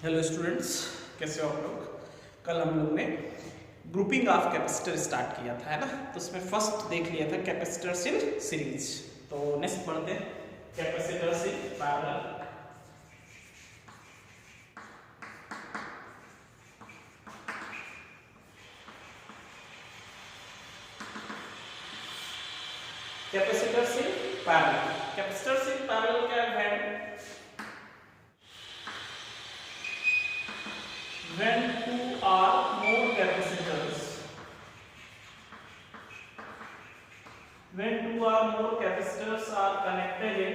Hello students, कैसे हो आप लोग। कल हम लोग ने ग्रुपिंग ऑफ कैपेसिटर स्टार्ट किया था, है ना। तो उसमें फर्स्ट देख लिया था कैपेसिटर्स इन सीरीज। तो नेक्स्ट पढ़ते हैं capacitors in parallel. Capacitors in parallel, capacitors in parallel क्या है? When two or more capacitors, when two or more capacitors are connected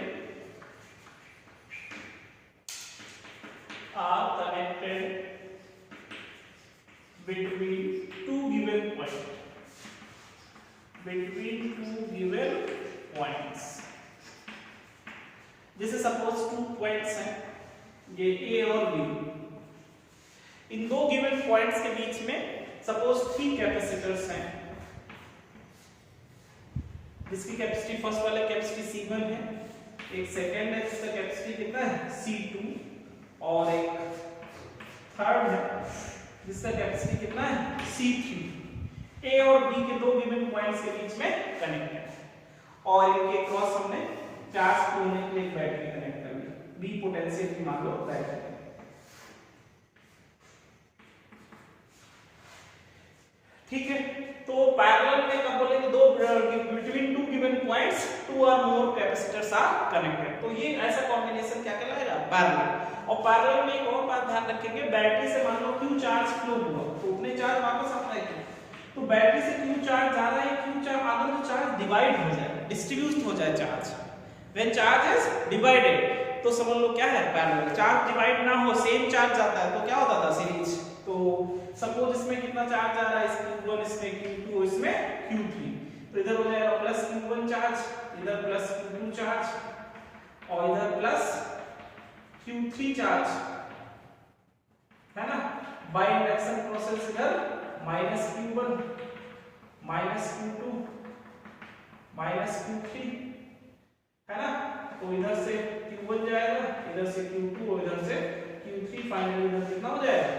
between two given points, जैसे सपोज टू पॉइंट्स हैं, ये ए और B. इन दो गिवन पॉइंट्स के बीच में suppose 3 capacitors हैं, जिसकी कैपेसिटी फर्स्ट वाले कैपेसिटी C1 है, एक सेकंड है जिसका कैपेसिटी कितना है C2, और एक थर्ड है जिसका कैपेसिटी कितना है C3। ए और बी के दो गिवन पॉइंट्स के बीच में कनेक्ट है, और इनके क्रॉस हमने चार्ज को होने के लिए बैटरी कनेक्ट कर ली। बी पोटेंशियल की मान लो बैटरी। ठीक है, तो पैरेलल में कब बोलेंगे दो between two given points two और मोर कैपेसिटर्स आर कनेक्टेड, तो ये ऐसा कॉम्बिनेशन क्या कहलाएगा पैरेलल। और पैरेलल में एक और बात ध्यान रखेंगे, बैटरी से मान लो क्यू चार्ज फ्लो हुआ तो उतने चार्ज वापस अप्लाई किए, तो बैटरी से क्यू चार्ज जा रहा है, क्यू चार्ज आधा तो चार्ज डिवाइड हो जाए, डिस्ट्रीब्यूट हो जाए charge. When charge is divided तो समझ लो क्या है पैरेलल। चार्ज डिवाइड ना हो, सेम चार्ज जाता है तो क्या होता था सीरीज। तो सपोज इसमें कितना चार्ज आ रहा है, इस Q1, इसमें Q2, इसमें Q3, तो इधर हो जाएगा प्लस Q1 चार्ज, इधर प्लस Q2 चार्ज, और इधर प्लस Q3 चार्ज, है ना। बाय इंडक्शन प्रोसेस इधर minus Q1, minus Q2, minus Q3, है ना। तो इधर से Q1 जाएगा, इधर से Q2 और इधर से Q3, फाइनली इधर कितना हो जाएगा।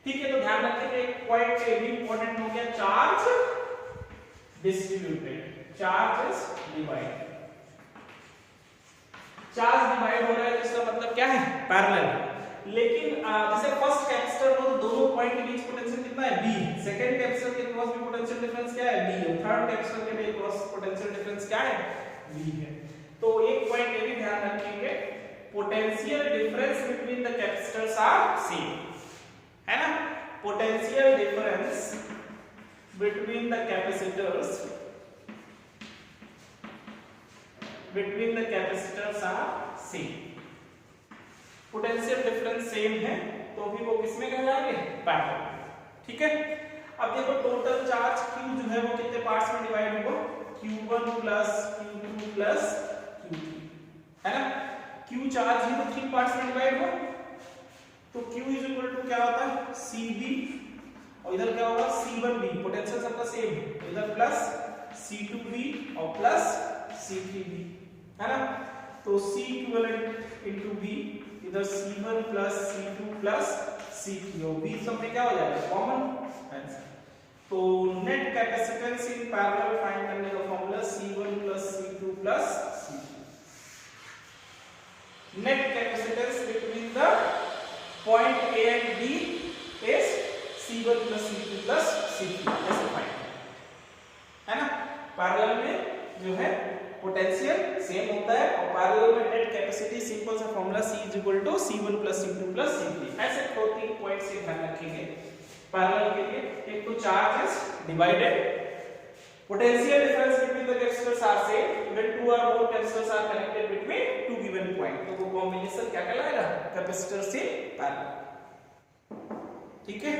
ठीक है, तो ध्यान रखिए एक पॉइंट ए भी इंपॉर्टेंट हो गया, charge distributed, charge is divided. Charge divide हो रहा है, इसका मतलब क्या है पैरेलल। लेकिन जैसे फर्स्ट कैपेसिटर हो तो दोनों पॉइंट के बीच पोटेंशियल कितना है B, सेकंड कैपेसिटर के क्रॉस भी पोटेंशियल डिफरेंस क्या है B, और थर्ड कैपेसिटर के भी क्रॉस पोटेंशियल डिफरेंस क्या है B है। तो एक पॉइंट ये भी ध्यान रखेंगे, potential difference between the capacitors are same, है ना। Potential difference between the capacitors are same. Potential difference same है तो भी वो किसमें कहलाएंगे पैरेलल। ठीक है, अब देखो टोटल चार्ज Q जो है वो कितने पार्ट्स में डिवाइड होगा, Q1 plus Q2 plus Q3, है ना। Q चार्ज ही तो 3 पार्ट्स में डिवाइड हो, तो Q इज इक्वल टू क्या होता है CB, और इधर क्या होगा C1B, पोटेंशियल सबका सेम है, इधर प्लस C2B और प्लस C3B, है ना। तो C इक्विवेलेंट इनटू B, इधर C1 plus C2 plus C3, और B सब में क्या हो जाएगा कॉमन आंसर। तो net capacitance in parallel find करने का formula C1 plus C2 plus C3। Net capacitance between the point A and B is C1 plus C2 plus C3, ऐसे फाइंड है ना। पैरेलल में जो है पोटेंशियल सेम होता है, और पैरेलल में नेट कैपेसिटी सिंपल सा formula C is equal to C1 plus C2 plus C3। ऐसे 2-3 पॉइंट से ध्यान रखेंगे पैरेलल के लिए। एक तो charge is divided, potential difference between the capacitors are same when two और more capacitors are connected between two given point, तो वो कॉम्बिनेशन क्या कहलाएगा कैपेसिटर से पैरेलल। ठीक है,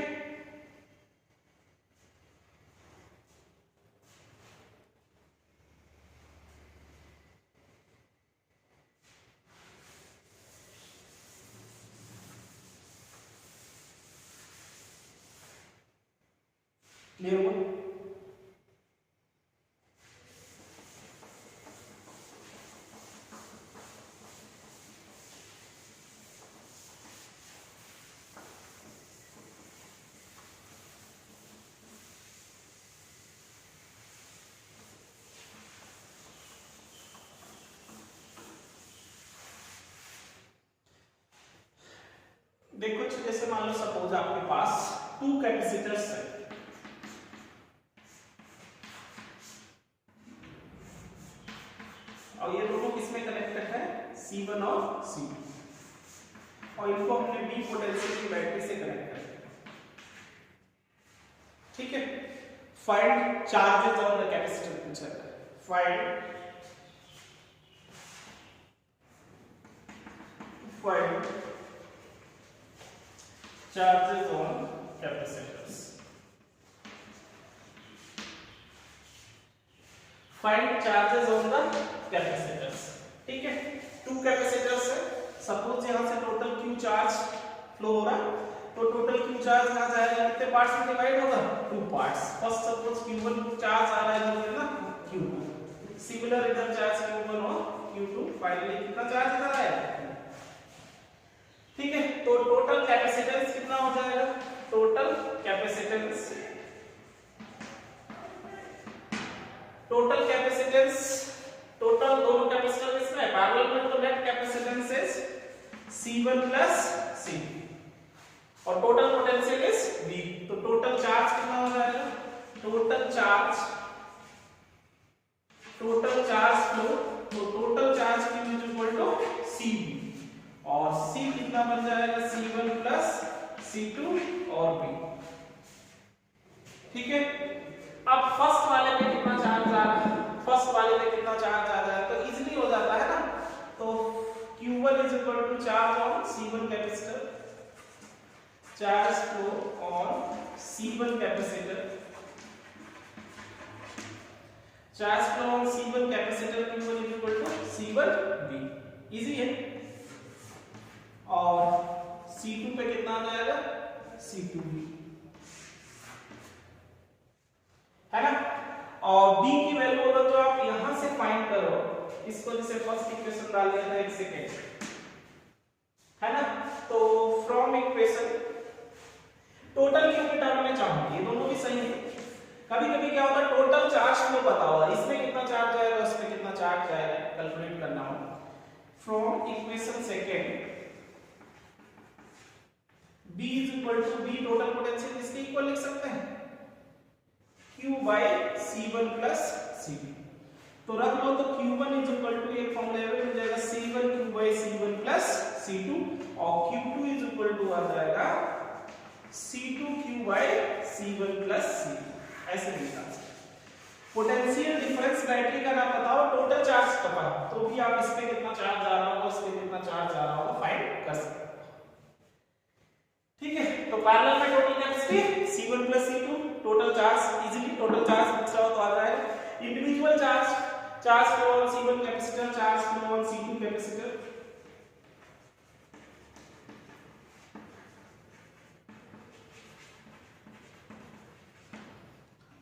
क्लियर हुआ। देखो जैसे मान लो सपोज आपके पास 2 कैपेसिटर्स है, और ये दोनों किसमें कनेक्टेड है, C1 और C2, और इनको हमने B पोटेंशियल की बैटरी से कनेक्ट कर दिया। ठीक है, find charges on the capacitor पूछा है, find charges on capacitors, find charges on the capacitors। ठीक है, 2 कैपेसिटर्स है, सपोज यहां से टोटल Q चार्ज फ्लो हो रहा, तो टोटल Q चार्ज कहां जाएगा, कितने पार्ट्स में डिवाइड होगा, 2 parts. First suppose Q1 charge आ रहा है इधर ना, Q2 सिमिलर इधर चार्ज Q1 और Q2, फाइनली कितना चार्ज इधर आएगा। ठीक है, तो टोटल कैपेसिटेंस कितना हो जाएगा, टोटल कैपेसिटेंस टोटल दोनों कैपेसिटर किसमें है, पैरेलल में, तो net capacitance is C1 plus C2 और टोटल पोटेंशियल इज V। तो टोटल चार्ज कितना हो जाएगा, टोटल चार्ज फ्लो, तो total charge Q is equal to CV, और C कितना बन जाएगा, C1 प्लस C2 और B। ठीक है, अब फर्स्ट वाले में कितना चार्ज आ रहा है, फर्स्ट वाले में कितना चार्ज आ रहा है, तो इजीली हो जाता है ना, तो Q1 is equal to charge on C1 capacitor, charge flow on C1 capacitor, charge flow on C1 capacitor Q1 is equal to C1 B, easy है। और C2 पे कितना आ जाएगा, C2B, है ना, और B की वैल्यू अगर जो आप यहां से फाइंड करो, इसको जैसे फर्स्ट इक्वेशन डाल दिया था, एक सेकेंड, है ना, तो फ्रॉम इक्वेशन टोटल Q के टर्म में चाहूंगी, ये दोनों भी सही है। कभी कभी क्या होता है, टोटल चार्ज फ्लो पता होगा, इसमें कितना चार्ज जाएगा, इसमें कितना चार्ज जाएगा, कैलकुलेट करना हो। From equation second B is equal to B total potential इसके इक्वल लिख सकते हैं, Q by C1 plus C2, तो रख लो, तो Q1 is equal to एक फॉर्मूला मिल जाएगा C1 Q by C1 plus C2, और Q2 is equal to आ जाएगा C2 Q by C1 plus C2, ऐसे लिखा। पोटेंशियल डिफरेंस बैटरी का ना पता हो, टोटल चार्ज पता हो, तो भी आप इसमें कितना चार्ज आ रहा होगा, इसमें कितना चार्ज आ रहा होगा फाइंड कर सकते हैं। ठीक है, तो पैरेलल में total capacity C1 plus C2, total charge easily total charge पूछा हो तो आ जाएगा। Individual charge flow on C1 capacitor, charge flow on C2 capacitor,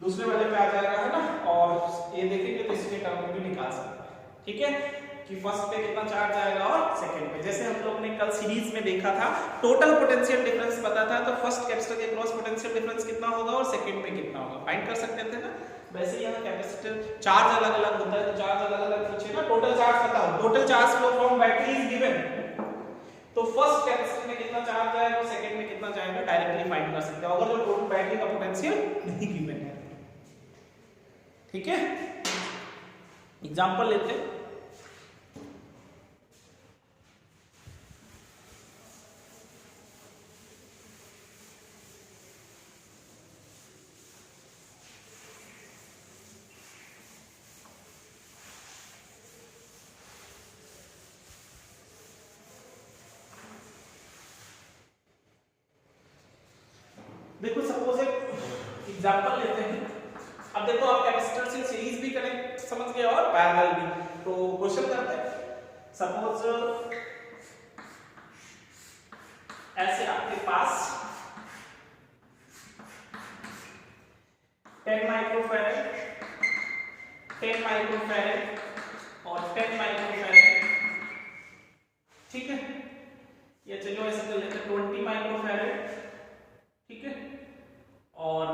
दूसरे वाले पे आ जाएगा, है ना, और ये देखेंगे तो इसके टर्म भी निकाल सकते हैं। ठीक है, कि फर्स्ट पे कितना चार्ज आएगा और सेकंड पे, जैसे हम लोग ने कल सीरीज में देखा था, टोटल पोटेंशियल डिफरेंस पता था, तो फर्स्ट कैपेसिटर के क्रॉस पोटेंशियल डिफरेंस कितना होगा और सेकंड पे कितना होगा फाइंड कर सकते थे ना। वैसे यहाँ कैपेसिटर चार्ज अलग अलग होता है, तो चार्ज अलग अलग पूछे ना, टोटल चार्ज पता हो, total charge flow from battery is given, तो फर्स्ट कैपेसिटर में कितना चार्ज आएगा और सेकंड में कितना जाएगा डायरेक्टली फाइंड कर सकते हो, अगर जो टोटल बैटरी का पोटेंशियल नहीं गिवन है। ठीक है, एग्जांपल लेते हैं। देखो सपोज एक एग्जांपल लेते हैं। अब देखो आप कैपेसिटर से सीरीज भी कनेक्ट समझ गए और पैरेलल भी, तो क्वेश्चन करते हैं। सपोज ऐसे आपके पास 10 माइक्रोफैरड, 10 माइक्रोफैरड और 10 माइक्रोफैरड, ठीक है, या चलो ऐसे कर लेते हैं 20 माइक्रोफैरड, ठीक है, और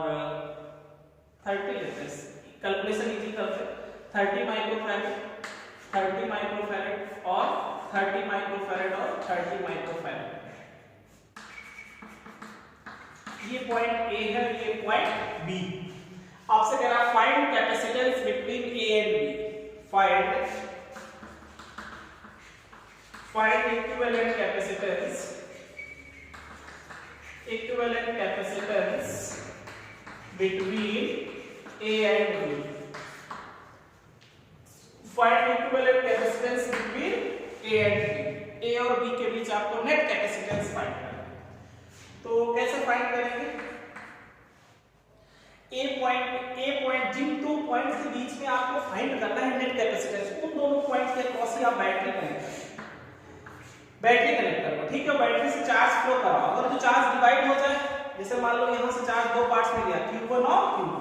30 लेते हैं, कैलकुलेशन इजी करते हैं। 30 माइक्रोफैरड, 30 माइक्रोफैरड और 30 माइक्रोफैरड और 30 माइक्रोफैरड, ये पॉइंट ए है, ये पॉइंट बी। आपसे कह रहा है find capacitance between A and B. Find equivalent capacitance between A and B. Find equivalent capacitance between A and B. A और B के बीच आपको नेट कैपेसिटेंस फाइंड करना है। तो कैसे फाइंड करेंगे? A पॉइंट जिन दो पॉइंट्स के बीच में आपको फाइंड करना है नेट कैपेसिटेंस, उन दोनों पॉइंट्स के क्रॉस ही आप बैटरी कनेक्ट करो। ठीक है, बैटरी से चार्ज फ्लो कराओ। अगर तो चार्ज डिवाइड हो जाए, जैसे मान लो यहाँ से चार्ज दो पार्ट्स में गया, Q1 और Q2,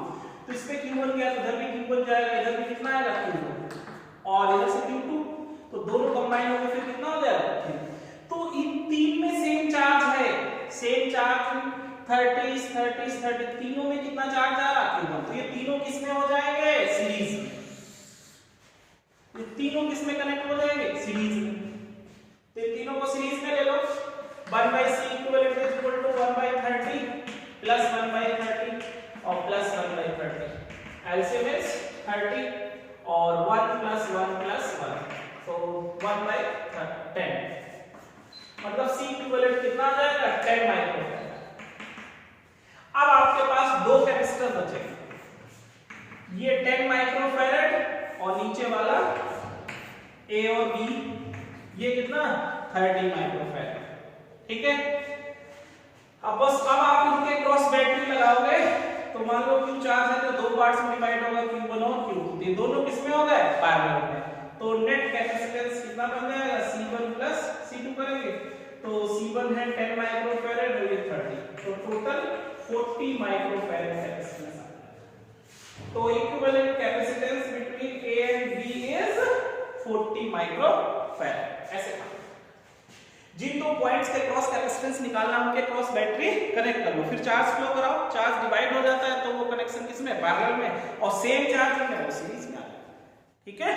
तो इसमें Q1 गया तो इधर भी Q1 जाएगा, इधर भी कितना आएगा Q1, और इधर से Q2, तो दोनों कंबाइन होकर फिर कितना हो जाएगा। तो इन तीन में सेम चार्ज है, सेम चार्ज 30 तीनों में कितना चार्ज आ रहा Q1, तो ये तीनों किस में हो जाएंगे, सीरीज में। ये तीनों किस में कनेक्ट हो जाएंगे, सीरीज में। तो इन तीनों को सीरीज में ले लो। 1/C equivalent is equal to 1/30 plus 1/30 और plus 1/30। LCM is 30 और 1 plus 1 plus 1, so 1/10। मतलब C equivalent कितना आ जाएगा, 10 माइक्रोफैराड। अब आपके पास दो कैपेसिटर बचेंगे, ये 10 माइक्रोफैराड और नीचे वाला A और B, ये कितना 30 माइक्रोफैराड। ठीक है, अब आप इनके क्रॉस बैटरी लगाओगे, तो मान लो Q चार्ज है तो दो पार्ट्स में डिवाइड होगा, Q1 और Q2, ये दोनों किस में हो गए, पैरेलल में। तो नेट कैपेसिटेंस कितना बन जाएगा, C1 प्लस C2 करेंगे, तो C1 है 10 माइक्रोफैराड और ये 30, तो टोटल 40 माइक्रोफैराड कैपेसिटेंस आ जाएगा। तो equivalent capacitance between A and B is 40 microfarad. ऐसे जिन दो पॉइंट्स के क्रॉस कैपेसिटेंस निकालना, उनके क्रॉस बैटरी कनेक्ट कर लो, फिर चार्ज फ्लो कराओ, चार्ज डिवाइड हो जाता है तो वो कनेक्शन किसमें, पैरेलल में, और सेम चार्ज में वो सीरीज में आ जाए। ठीक है,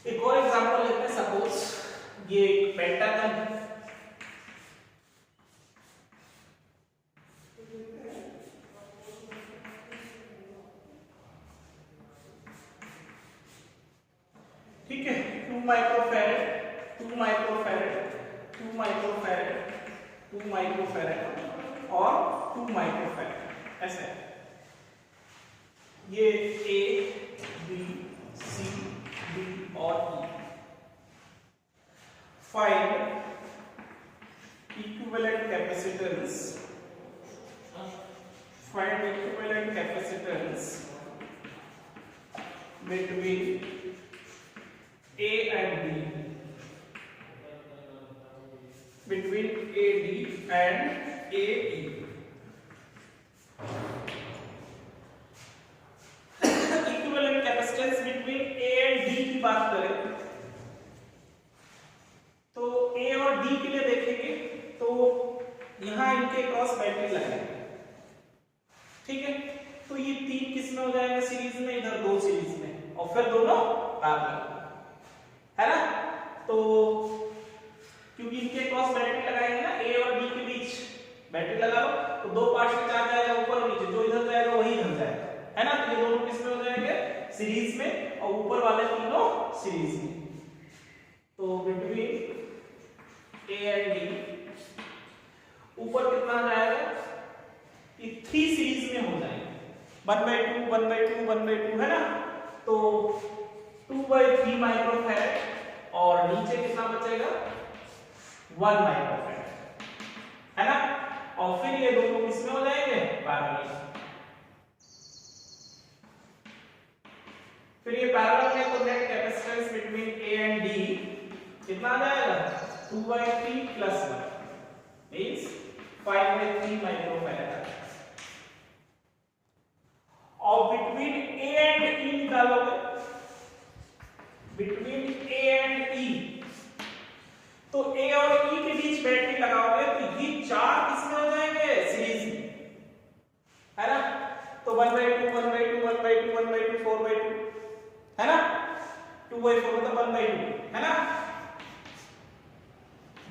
एक और एग्जांपल लेते हैं। सपोज ये एक पेंटागन है, ठीक है, 2 माइक्रोफैराड 2 माइक्रोफैराड 2 माइक्रोफैराड 2 माइक्रोफैराड और 2 माइक्रोफैराड, ऐसा है। ये A B C D और E। Find equivalent capacitance, find equivalent capacitance between A and B, between AD and AE। Equivalent capacitance between A and D की बात करें तो A और D के लिए देखेंगे तो यहां इनके क्रॉस बैटरी लगाएंगे। ठीक है, तो ये तीन किस में हो जाएगा, सीरीज में, इधर दो सीरीज में, और फिर दोनों पैरेलल, है ना। तो क्योंकि इनके क्रॉस बैटरी लगाएंगे ना, A और B के बीच बैटरी लगा लो, तो दो पार्ट्स में चार्ज आएगा ऊपर और नीचे, जो इधर जाएगा वही इधर जाएगा, है ना। तो ये दोनों किस में हो जाएंगे, सीरीज में, और ऊपर वाले तीनों सीरीज में। तो बिटवीन A एंड D ऊपर कितना जाएगा, ये 3 सीरीज में हो जाएंगे, 1/2 1/2 1/2, है ना। तो 2/3 माइक्रोफैराड और नीचे कितना बचेगा, 1 माइक्रोफैराड, है ना। और फिर ये दोनों किसमें हो जाएंगे, पैरेलल। फिर ये पैरेलल में तो net capacitance between A and D कितना आ जाएगा, 2/3 + 1 मींस 5/3 माइक्रोफैराड। निकालोगे बिटवीन ए एंड ई, तो ए और ई के बीच बैटरी लगाओगे तो ये चार किसमें हो जाएंगे, सीरीज में, है ना। तो 1/2 1/2 1/2 1/2 4/2, है ना। 2/4 मतलब 1/2, है ना।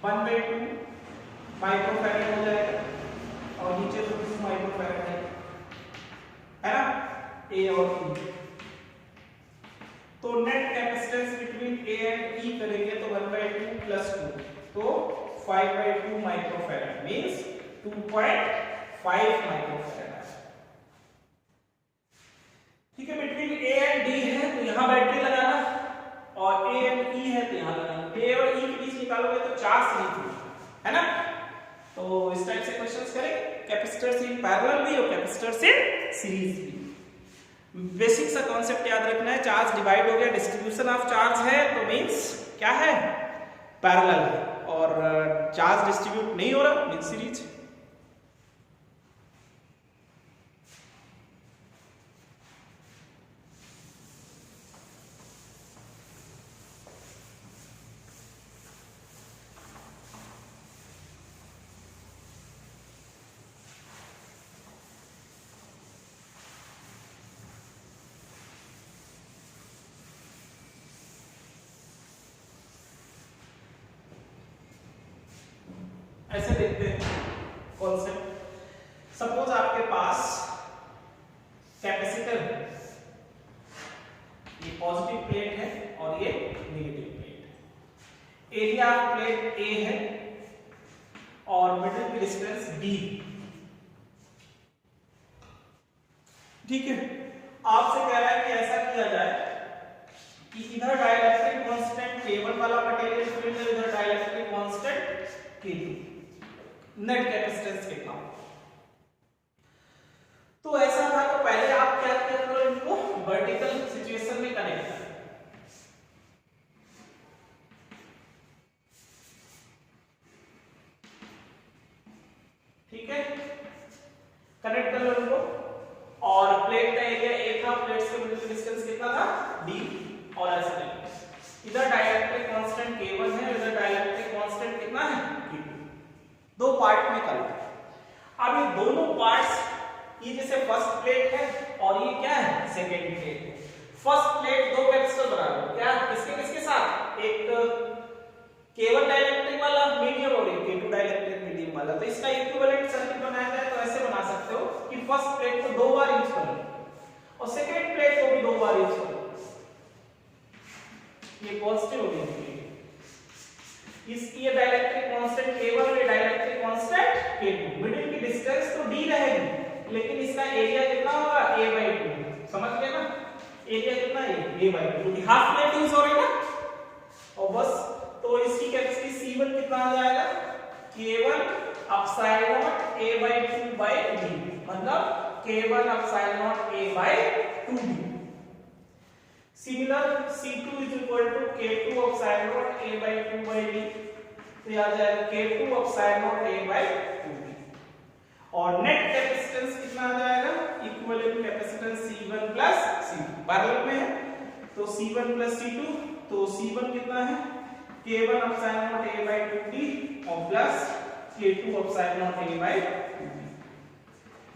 1/2 माइक्रोफैरड हो जाएगा और नीचे तो 2 माइक्रोफैरड है ना, ए और ई। तो net capacitance between A and E करेंगे तो 1/2 + 2, तो 5/2 माइक्रोफैरड मींस 2.5 माइक्रोफैरड। ठीक है, बिटवीन ए एंड डी है तो यहां बैटरी लगाना और ए एंड ई है तो यहां लगाना। ए और ई के बीच निकालोगे तो 4 सीरीज है ना। तो इस टाइप से क्वेश्चंस करेंगे, कैपेसिटर्स इन पैरेलल भी और कैपेसिटर्स इन सीरीज भी। बेसिक सा कॉन्सेप्ट याद रखना है, चार्ज डिवाइड हो गया, डिस्ट्रीब्यूशन ऑफ चार्ज है तो मींस क्या है, पैरेलल, और चार्ज डिस्ट्रीब्यूट नहीं हो रहा मींस सीरीज। ऐसे देखते हैं कॉन्सेप्ट। सपोज आपके पास कैपेसिटर है, ये पॉजिटिव प्लेट है और ये नेगेटिव प्लेट है। एरिया ऑफ प्लेट ए है और मिडिल की डिस्टेंस डी। ठीक है, आपसे कह रहा है कि ऐसा किया जाए कि इधर डाइलेक्ट्रिक कांस्टेंट K1 वाला मटेरियल फील्ड है, इधर dielectric constant K2। Net capacitance कितना हो। तो ऐसा था, तो पहले आप क्या करो, इनको वर्टिकल सिचुएशन में कनेक्ट करें। ठीक है, कनेक्ट कर लो इनको। और प्लेट का एरिया ए था, प्लेट्स के बीच डिस्टेंस कितना था, डी। और ऐसा नहीं, इधर डाइलेक्ट्रिक कांस्टेंट K1 है, इधर डाइलेक्ट्रिक कांस्टेंट कितना है, K2। दो पार्ट में कर लो। अब ये दोनों पार्ट्स, ये जैसे फर्स्ट प्लेट है और ये क्या है, सेकेंड प्लेट है। फर्स्ट प्लेट दो कैपेसिटर बना लो, क्या किसके किसके साथ, एक K1 डाइलेक्ट्रिक वाला मीडियम और एक K2 डाइलेक्ट्रिक मीडियम वाला। तो इसका इक्विवेलेंट सर्किट बनाया जाए तो ऐसे बना सकते हो कि फर्स्ट प्लेट को 2 बार यूज करो और सेकेंड प्लेट को भी 2 बार यूज करो। ये पॉजिटिव हो गया, इसकी ये डाइलेक्ट्रिक कांस्टेंट K1 और ये डाइलेक्ट्रिक कांस्टेंट K2। मिडिल की डिस्टेंस तो d रहेगी, लेकिन इसका एरिया कितना होगा, a/2। समझ गए ना, एरिया कितना है, a/2, क्योंकि हाफ प्लेट यूज हो रही है ना। और बस, तो इसकी कैपेसिटी C1 कितना आ जाएगा, K1 एप्सिलॉन a/2/d, मतलब K1 epsilon a/2d। Similar C2 is equal to K2 epsilon a/2/d, तो आ जाएगा K2 एप्सिलॉन a/2d। और नेट कैपेसिटेंस कितना आ जाएगा, equivalent capacitance C1 plus C2, parallel में है तो C1 प्लस C2, तो C1 कितना है, K1 एप्सिलॉन a/2d और प्लस K2 एप्सिलॉन a/2d।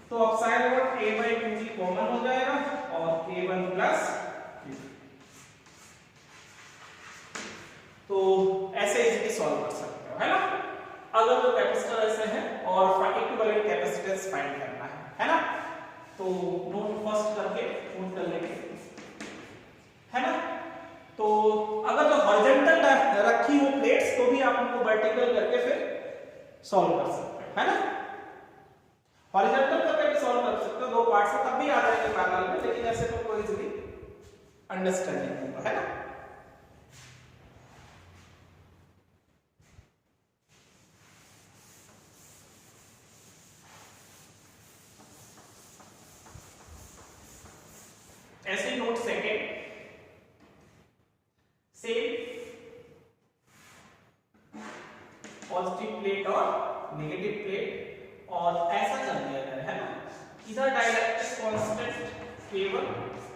तो एप्सिलॉन a/2d कॉमन हो जाएगा और K1 प्लस, तो ऐसे इजीली सॉल्व कर सकते हो, है ना। अगर जो कैपेसिटर ऐसे है और इक्विवेलेंट कैपेसिटेंस फाइंड करना है ना। तो नोट फर्स्ट करके नोट कर लेंगे, है ना। तो अगर जो हॉरिजॉन्टल रखी हो प्लेट्स तो भी आप उनको वर्टिकल करके फिर सॉल्व कर सकते हो, है ना। हॉरिजॉन्टल करके भी सॉल्व कर सकते हो, 2 पार्ट से तब भी आ जाएंगे पैरेलल में, लेकिन ऐसे तो कोई इजीली अंडरस्टैंडिंग होगा, है ना। ऐसे ही note second, same positive plate और नेगेटिव प्लेट, और ऐसा चल दिया है ना। इधर डाइलेक्ट्रिक कांस्टेंट K1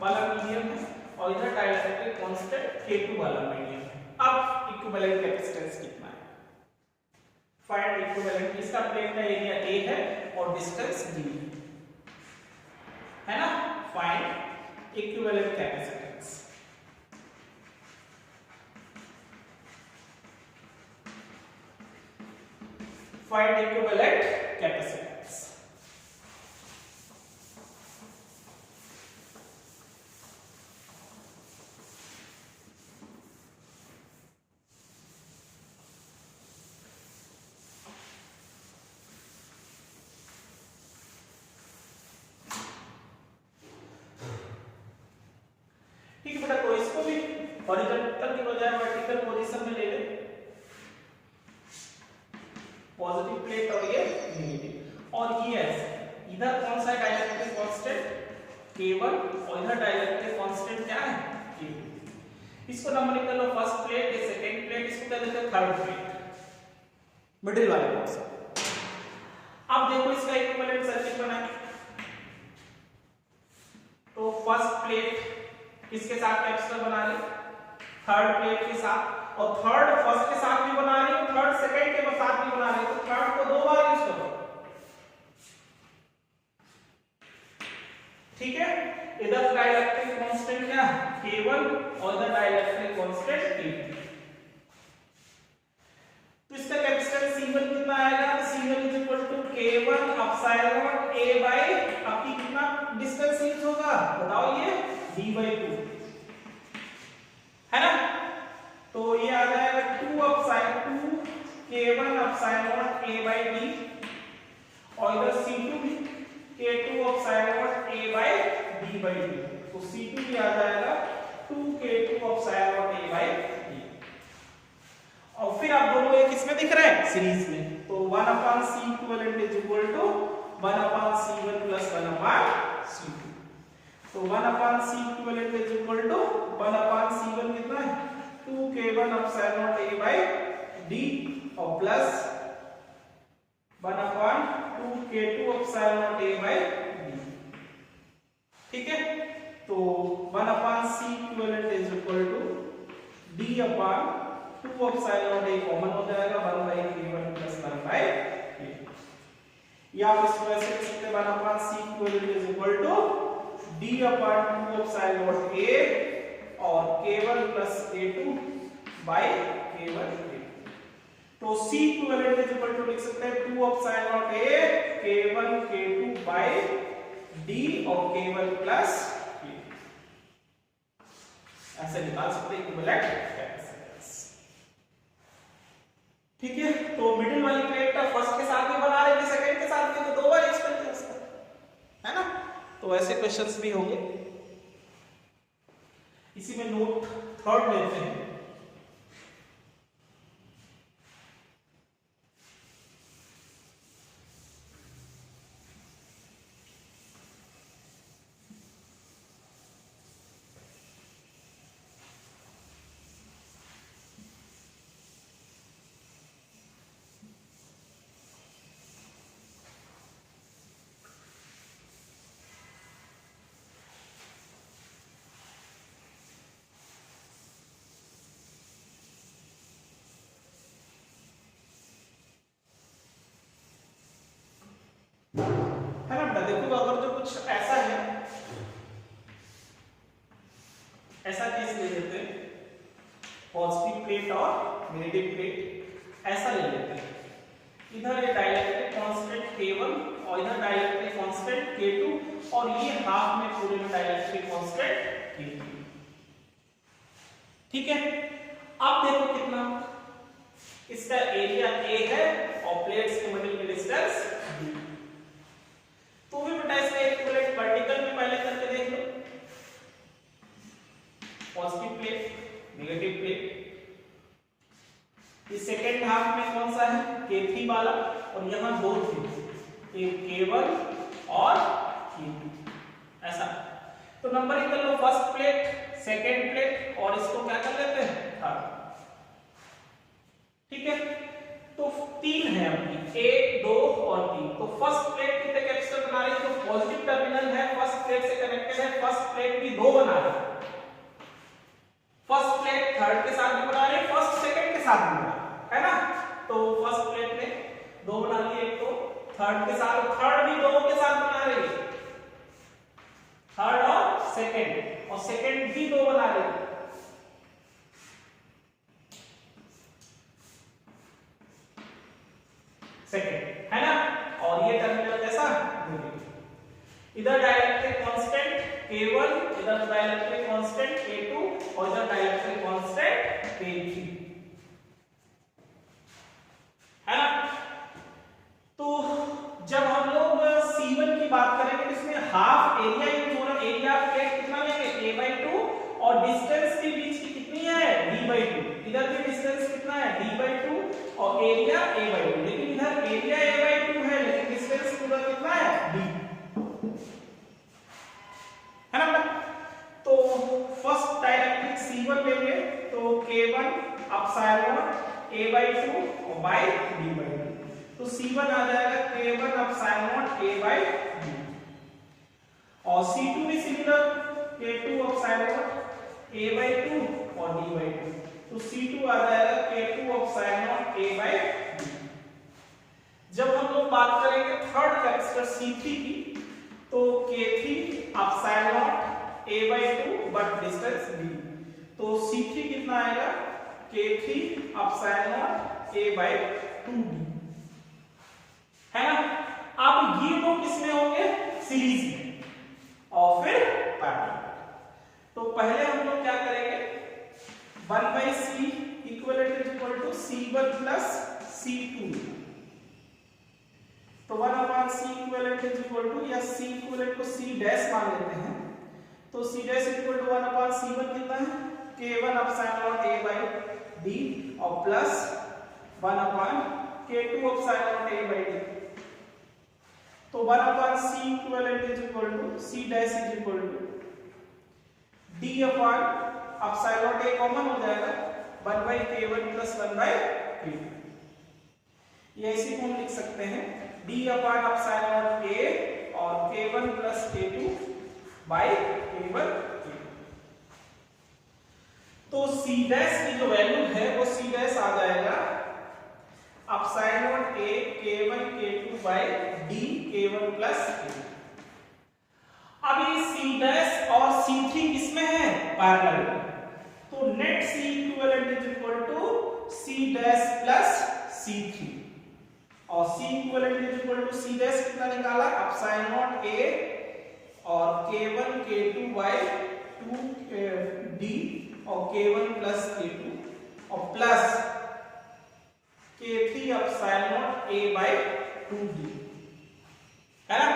वाला मीडियम है और इधर डाइलेक्ट्रिक कांस्टेंट K2 वाला मीडियम है। अब इक्विवेलेंट कैपेसिटेंस कितना है? Find equivalent. इसका प्लेट का एरिया A है और डिस्टेंस D है ना। Find equivalent capacitance. Find equivalent capacitance. ठीक है बेटा, तो इसको भी हॉरिजॉन्टल की बजाय वर्टिकल पोजीशन में ले ले। पॉजिटिव प्लेट और ये नेगेटिव, और ये ऐसे इधर कौन सा डाइलेक्ट्रिक कांस्टेंट K1 और इधर डाइलेक्ट्रिक कांस्टेंट क्या है K2। इसको नंबरिंग कर लो, फर्स्ट प्लेट, ये सेकंड प्लेट, इसको क्या देते हैं थर्ड प्लेट, मिडिल वाले पोर्शन। अब देखो इसका इक्विवेलेंट सर्किट बनाएं। तो फर्स्ट प्लेट किसके साथ कैपेसिटर बना रही? थर्ड प्लेट के साथ, और थर्ड फर्स्ट के साथ भी बना रही है, थर्ड सेकंड के साथ भी बना रही है, तो थर्ड को दो बार यूज करो। ठीक है, इधर डाइलेक्ट्रिक कांस्टेंट क्या K1 और इधर डाइलेक्ट्रिक कांस्टेंट K2। तो इसका कैपेसिटेंस C1 कितना आएगा? C1 K1 epsilon A bye आपकी कितना डिस्टेंस यूज होगा बताओ, ये D/2 है ना। तो ये आ जाएगा 2 K1 epsilon A by D, और इधर C2 भी K2 epsilon A bye D/2। तो C2 भी आ जाएगा 2 K2 epsilon A by D। और फिर आप दोनों ये किसमें दिख रहे हैं? सीरीज में। तो 1/C equivalent is equal to 1/C1 plus 1/C2। तो 1/C equivalent is equal to 1/C1 कितना है 2 K1 epsilon A by D, और plus 1/2 K2 epsilon A by D। ठीक है, तो 1/C equivalent is equal to D upon 2 epsilon A common हो जाएगा, 1/K1 plus 1/K। या आप इसको ऐसे लिख सकते हैं 1/C equivalent is equal to D upon 2 epsilon A और K1 plus K2 by K1 K। तो C equivalent is equal to लिख सकते हैं 2 epsilon A K1 K2 by D और K1 प्लस K। ऐसे निकाल सकते हैं इक्विवेलेंट कैपेसिटेंस। ठीक है, तो मिडिल वाली प्लेट का फर्स्ट के साथ भी बना रहे थे, सेकंड के साथ भी, तो दो बार यूज करते हैं उसका, है ना। तो ऐसे क्वेश्चंस भी होंगे। इसी में नोट थर्ड लेते हैं। है ना बेटा, देखो अगर जो कुछ ऐसा है, ऐसा केस ले लेते हैं, पॉजिटिव प्लेट और नेगेटिव प्लेट ऐसा ले लेते हैं। इधर ये डाइलेक्ट्रिक कांस्टेंट K1 और इधर डाइलेक्ट्रिक कांस्टेंट K2, और ये हाफ में पूरे में डाइलेक्ट्रिक कांस्टेंट K3। ठीक है, अब देखो कितना इसका एरिया A है और प्लेट्स के मिडिल में डिस्टेंस D। तो भी बेटा इसका इक्विवेलेंट वर्टिकल में पहले करके देख लो, पॉजिटिव प्लेट नेगेटिव प्लेट। इस सेकेंड हाफ में कौन सा है K3 वाला, और यहां दो थे एक K1 और K2 ऐसा। तो नंबरिंग कर लो, फर्स्ट प्लेट सेकेंड प्लेट और इसको क्या कर लेते हैं थर्ड। ठीक है, तो तीन है अपनी 1 2 और 3। तो फर्स्ट प्लेट कितने कैपेसिटर बना रही है? तो पॉजिटिव टर्मिनल है फर्स्ट प्लेट से कनेक्टेड है, फर्स्ट प्लेट भी 2 बना रही है। थर्ड के साथ भी बना रहे हैं, फर्स्ट सेकंड के साथ भी बना रहे हैं, है ना। तो फर्स्ट प्लेट में दो बना लिए, एक तो थर्ड के साथ, थर्ड भी दो के साथ बना रही है, थर्ड और सेकंड भी दो बना रही है, सेकंड, है ना। और ये टर्मिनल कैसा, इधर डाइलेक्ट्रिक कांस्टेंट K1, इधर डाइलेक्ट्रिक कांस्टेंट K2 और इधर डाइलेक्ट्रिक कांस्टेंट K3, है ना। तो जब हम लोग C1 की बात करेंगे तो इसमें हाफ एरिया यूज हो रहा है, एरिया ऑफ प्लेट कितना लेंगे A/2 और डिस्टेंस के बीच की कितनी है D/2, इधर भी डिस्टेंस कितना है D/2 और एरिया A/2, लेकिन इधर एरिया A/2 है लेकिन डिस्टेंस पूरा कितना है D, है ना। तो फर्स्ट डाइलेक्ट्रिक C1 लेंगे तो K1 एप्सिलॉन A/2 और बाय D/2, तो C1 आ जाएगा K1 एप्सिलॉन A/2 और C2 भी सिमिलर K2 एप्सिलॉन A/2 और D/2, तो C2 आ जाएगा K2 एप्सिलॉन A/2। जब हम लोग बात करेंगे थर्ड कैपेसिटर C3 की तो K3 epsilon A/2 but distance D, तो C3 कितना आएगा K3 एप्सिलॉन A/2D, है ना। अब ये दो किसमें होंगे, सीरीज में और फिर पैरेलल। तो पहले हम लोग क्या करेंगे, 1/C equivalent is equal to C1 plus C2, तो 1/C equivalent is equal to, या C इक्विवेलेंट को C डैश मान लेते हैं, तो C dash equal to 1/C1 कितना है K1 एप्सिलॉन A/D और प्लस 1/K2 एप्सिलॉन A/D, तो 1/C equivalent is equal to C dash is equal to D upon epsilon A common हो जाएगा 1/K1 प्लस 1/K2, ये इसी को हम लिख सकते हैं D अपॉन एप्सिलॉन A और K1 plus K2 by K1 K2। तो C डैश की जो वैल्यू है वो C डैश आ जाएगा epsilon A K1 K2 by D K1 plus K2। अब ये C डैश और C3 किसमें है, पैरेलल, तो net C equivalent is equal to C dash plus C3 और C equivalent is equal to C dash कितना निकाला एप्सिलॉन A और K1 K2 बाय 2D और K1 प्लस K2 और प्लस K3 एप्सिलॉन A/2D, है ना।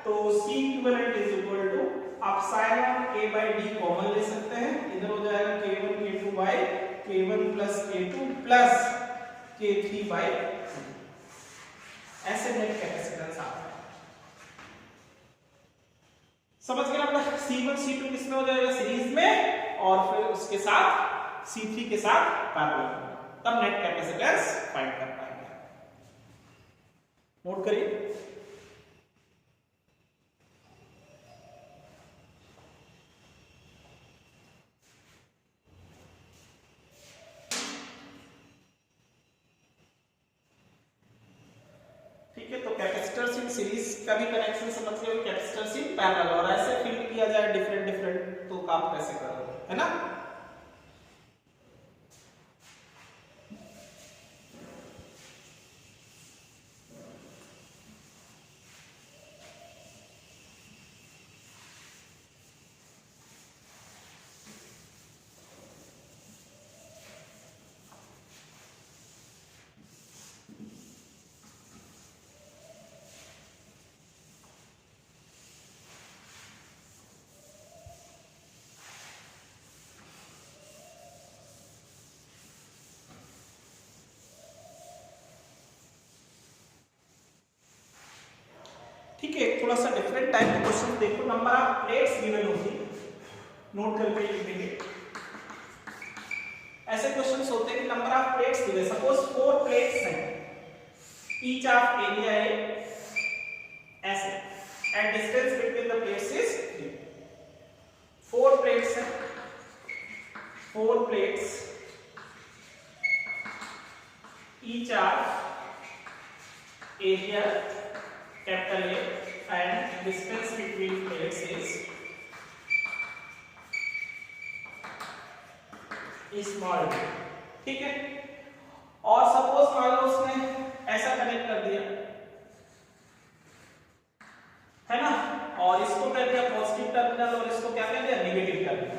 तो C equivalent is equal to epsilon A/D common ले सकते हैं, इधर हो जाएगा K1 K2 by K1 plus K2 plus K3 bye 2, ऐसे नेट कैपेसिटेंस आता है। समझ गए ना, C1 C2 किसमें हो जाएगा सीरीज में और फिर उसके साथ C3 के साथ पैरेलल, तब नेट कैपेसिटेंस फाइंड कर पाएंगे। नोट करिए, ठीक है। तो कैपेसिटर्स इन सीरीज का भी कनेक्शन समझ गए, कैपेसिटर्स इन पैरेलल, और ऐसे फील किया जाए डिफरेंट डिफरेंट तो आप कैसे करोगे, है ना। ठीक है, थोड़ा सा डिफरेंट टाइप के क्वेश्चन देखो। नंबर ऑफ प्लेट्स गिवन होगी, नोट करके लिखेंगे। ऐसे क्वेश्चंस होते हैं कि number of plates given, suppose 4 plates हैं, ईच ऑफ एरिया है ऐसे, and distance between the plates is 4 plates हैं, 4 plates, each are area capital A and distance between plates is small d। ठीक है, और सपोज मान लो उसने ऐसा कनेक्ट कर दिया है ना, और इसको कर दिया पॉजिटिव टर्मिनल और इसको क्या कर दिया नेगेटिव टर्मिनल,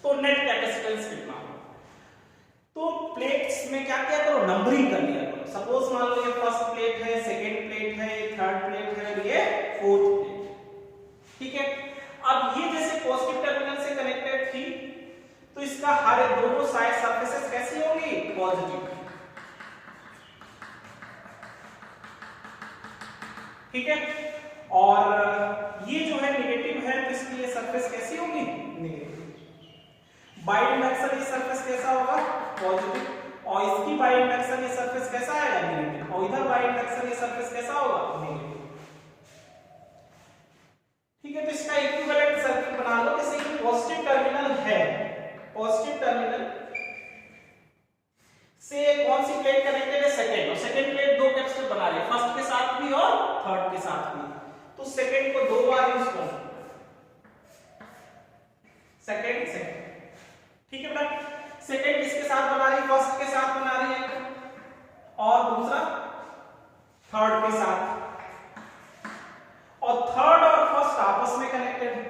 तो नेट कैपेसिटेंस कितना होगा? तो प्लेट्स में क्या क्या करो, नंबरिंग कर दिया करो। सपोज मान लो ये फर्स्ट प्लेट है, सेकंड प्लेट है, ये थर्ड प्लेट है और ये फोर्थ प्लेट। ठीक है, अब ये जैसे पॉजिटिव टर्मिनल से कनेक्टेड थी तो इसका हर दोनों साइड सरफेसेस कैसी होंगी, पॉजिटिव। ठीक है, और ये जो है नेगेटिव है तो इसकी ये सरफेस कैसी होगी, नेगेटिव। बाइडिरेक्शनल ये सरफेस कैसा होगा, पॉजिटिव, और इसकी बाइडिरेक्शनल ये सरफेस कैसा आएगा, नेगेटिव, और इधर बाइडिरेक्शनल ये सरफेस कैसा होगा, नेगेटिव। ठीक है, तो इसका इक्विवेलेंट सर्किट बना लो। जैसे कि पॉजिटिव टर्मिनल है, पॉजिटिव टर्मिनल से कौन सी प्लेट कनेक्टेड है, सेकंड, और सेकंड प्लेट दो कैपेसिटर बना रही है, फर्स्ट के साथ भी और थर्ड के साथ भी, तो सेकंड को दो बार यूज करो, सेकंड सेकंड। ठीक है बेटा, सेकंड किसके साथ बना रही है, फर्स्ट के साथ बना रही है, और दूसरा थर्ड के साथ, और थर्ड और फर्स्ट आपस में कनेक्टेड है,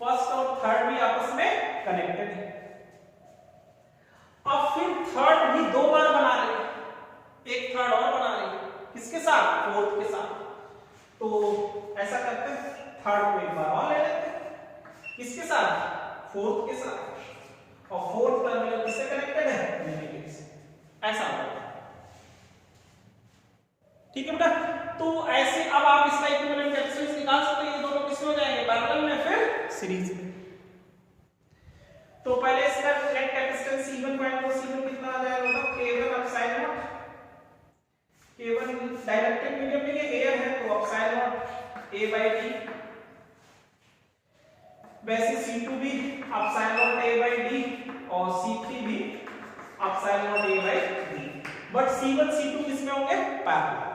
फर्स्ट और थर्ड भी आपस में कनेक्टेड है। अब फिर थर्ड भी दो बार बना रही है, एक थर्ड और बना रही है, किसके साथ, फोर्थ के साथ, तो ऐसा करते हैं थर्ड को एक बार और ले लेते हैं, किसके साथ, फोर्थ के साथ, और फोर्थ टर्मिनल किससे कनेक्टेड है, नेगेटिव से, ऐसा होगा। ठीक है बेटा, तो ऐसे अब आप इसका इक्विवेलेंट कैपेसिटेंस निकाल सकते हैं, ये दोनों किसमें हो जाएंगे, पैरेलल में, फिर सीरीज में। तो पहले इसका net capacitance C1 point C1 कितना आ जाएगा, मतलब K1 upside not, K1 dielectric medium में ये एयर है तो अपसाइड नॉट A/D, वैसे C2 भी अपसाइड नॉट A/D और C3 भी upside not A/D, but C1 C2 किसमें होंगे, parallel,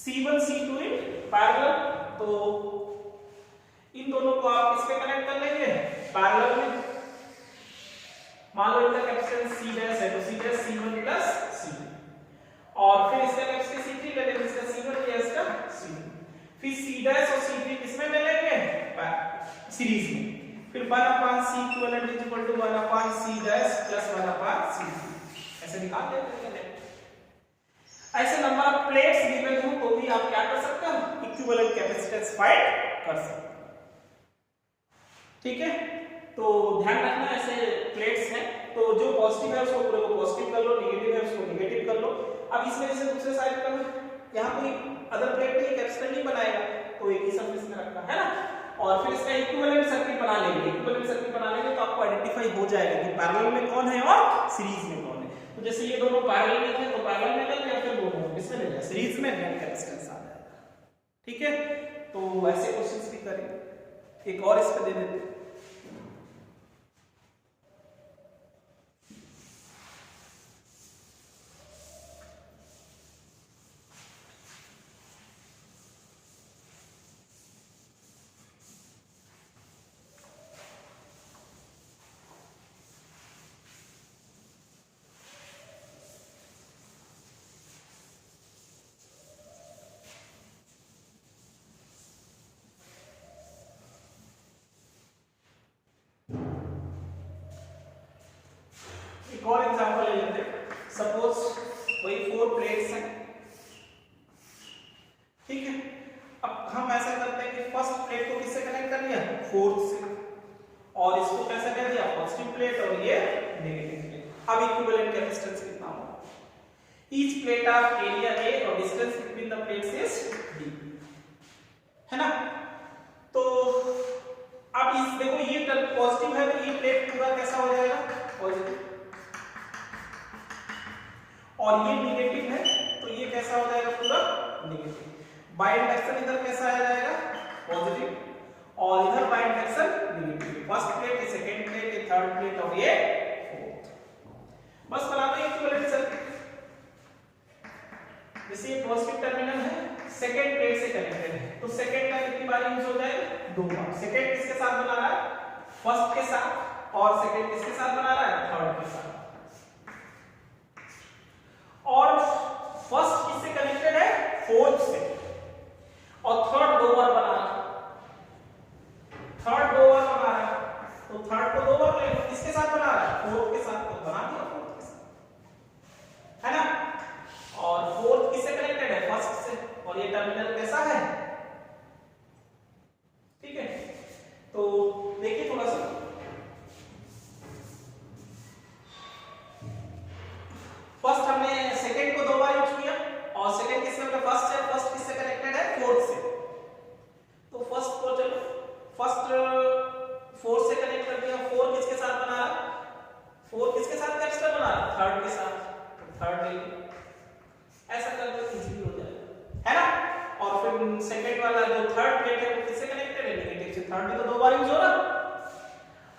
C1 C2 in parallel. तो इन दोनों को आप किस पे कनेक्ट कर लेंगे, पैरेलल में। मान लो इनका कैपेसिटेंस C डैश है तो C dash C1 plus C2, और फिर इसका कैपेसिटेंस C3 ले लेंगे, इसका C1 या इसका C2, फिर C डैश और C3 किसमें ले लेंगे, सीरीज में, फिर 1/C equivalent is equal to 1/C dash plus 1/C2, ऐसे निकाल लेते हैं। ऐसे नंबर ऑफ प्लेट्स गिवन हो तो भी आप क्या कर सकते हो, इक्विवेलेंट कैपेसिटेंस फाइंड कर सकते हो। ठीक है, तो ध्यान रखना ऐसे प्लेट्स हैं तो जो पॉजिटिव है उसको पूरे को पॉजिटिव कर लो, नेगेटिव है उसको नेगेटिव कर लो। अब इसमें जैसे दूसरे साइड पर यहाँ कोई अदर प्लेट नहीं, कैपेसिटर नहीं बनाएगा, तो एक ही सरफेस में रखना है ना, और फिर इसका इक्विवेलेंट सर्किट बना लेंगे। इक्विवेलेंट सर्किट बना लेंगे तो आपको आइडेंटिफाई हो जाएगा कि पैरेलल में कौन है और सीरीज में कौन है। तो जैसे ये दोनों पैरेलल में थे तो पैरेलल में ले लिया, फिर दोनों इसमें ले लिया, सीरीज में नेट कैपेसिटेंस आ जाएगा। ठीक है, तो ऐसे क्वेश्चंस भी करेंगे। एक और इस पे दे देते हैं, एक और एग्जांपल ले लेते हैं। सपोज वही 4 प्लेट्स हैं, ठीक है। अब हम ऐसा करते हैं कि फर्स्ट प्लेट को किससे कनेक्ट कर लिया, फोर्थ से, और इसको कैसे कर दिया, पॉजिटिव प्लेट और ये नेगेटिव प्लेट। अब इक्विवेलेंट कैपेसिटेंस कितना होगा, each plate of area A और distance between the plates is D, है ना। तो अब इस देखो ये पॉजिटिव है तो ये प्लेट पूरा कैसा हो जाएगा, पॉजिटिव, और ये नेगेटिव है तो ये कैसा हो जाएगा, पूरा नेगेटिव। बाइंडक्शन इधर कैसा आ जाएगा, पॉजिटिव, और इधर बाइंडक्शन नेगेटिव। फर्स्ट प्लेट, ये सेकंड प्लेट, ये थर्ड प्लेट और ये फोर्थ। बस बना दो इक्विवेलेंट सर्किट। जैसे ये पॉजिटिव टर्मिनल है, सेकंड प्लेट से कनेक्टेड है, तो सेकंड का कितनी बार यूज हो जाएगा? 2 बार। सेकंड किसके साथ बना रहा है? फर्स्ट के साथ। और सेकंड किसके साथ बना रहा है? थर्ड के साथ। और फर्स्ट किससे कनेक्टेड है? फोर्थ से। और थर्ड 2 बार बना रहा है, थर्ड 2 बार बना रहा है, तो थर्ड को 2 बार ले, किसके साथ बना रहा है? फोर्थ के साथ। तो बना दिया फोर्थ के साथ, है ना? और फोर्थ किससे कनेक्टेड है? फर्स्ट से। और ये टर्मिनल कैसा है? ठीक है, तो देखिए थोड़ा सा, फर्स्ट हमने सेकंड को 2 बार यूज किया, और सेकंड किससे मतलब फर्स्ट से, फर्स्ट किससे कनेक्टेड है? फोर्थ से। तो फर्स्ट को चलो फर्स्ट फोर्थ से कनेक्ट कर दिया। फोर किसके साथ बना रहा? फोर किसके साथ कैपेसिटर बना रहा? थर्ड के साथ। तो थर्ड ले, ऐसा करके इजीली हो जाएगा, है ना? और फिर सेकंड वाला जो थर्ड प्लेट है वो किससे कनेक्टेड है? नेगेटिव से। थर्ड में तो 2 बार यूज हो रहा।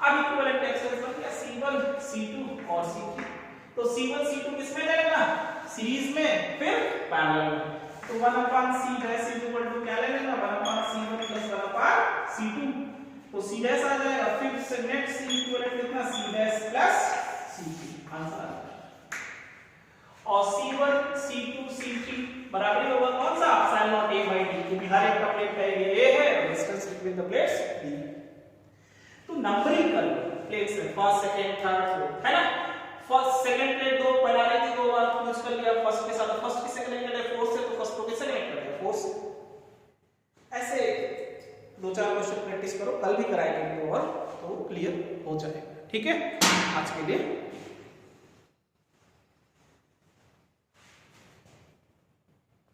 अब इक्विवेलेंट एक्सप्रेशन बन गया C1 C2 और C3। तो C1 C2 किसमें ले लेना? सीरीज में, फिर पैरेलल में। तो 1/C dash is equal to क्या ले लेना? 1/C1 plus 1/C2। तो C डैश आ जाएगा, फिर से नेक्स्ट इक्विवेलेंट कितना? C dash plus C3। Answer आ जाएगा। और C1 C2 C3 बराबरी होगा कौन सा? साइन नॉट A/D, क्योंकि हर एक का प्लेट का एरिया A है और distance between the plates B। तो नंबरिंग कर लो प्लेट्स में, फर्स्ट सेकंड थर्ड फोर्थ, है ना? फर्स्ट सेकंड प्लेट 2 बना रही थी, 2 बार यूज कर लिया फर्स्ट के साथ। फर्स्ट किससे कनेक्टेड है? फोर्थ से। तो फर्स्ट को किससे कनेक्टेड है? फोर्थ से। ऐसे 2-4 क्वेश्चन प्रैक्टिस करो, कल भी कराएंगे और तो क्लियर हो जाएगा। ठीक है, आज के लिए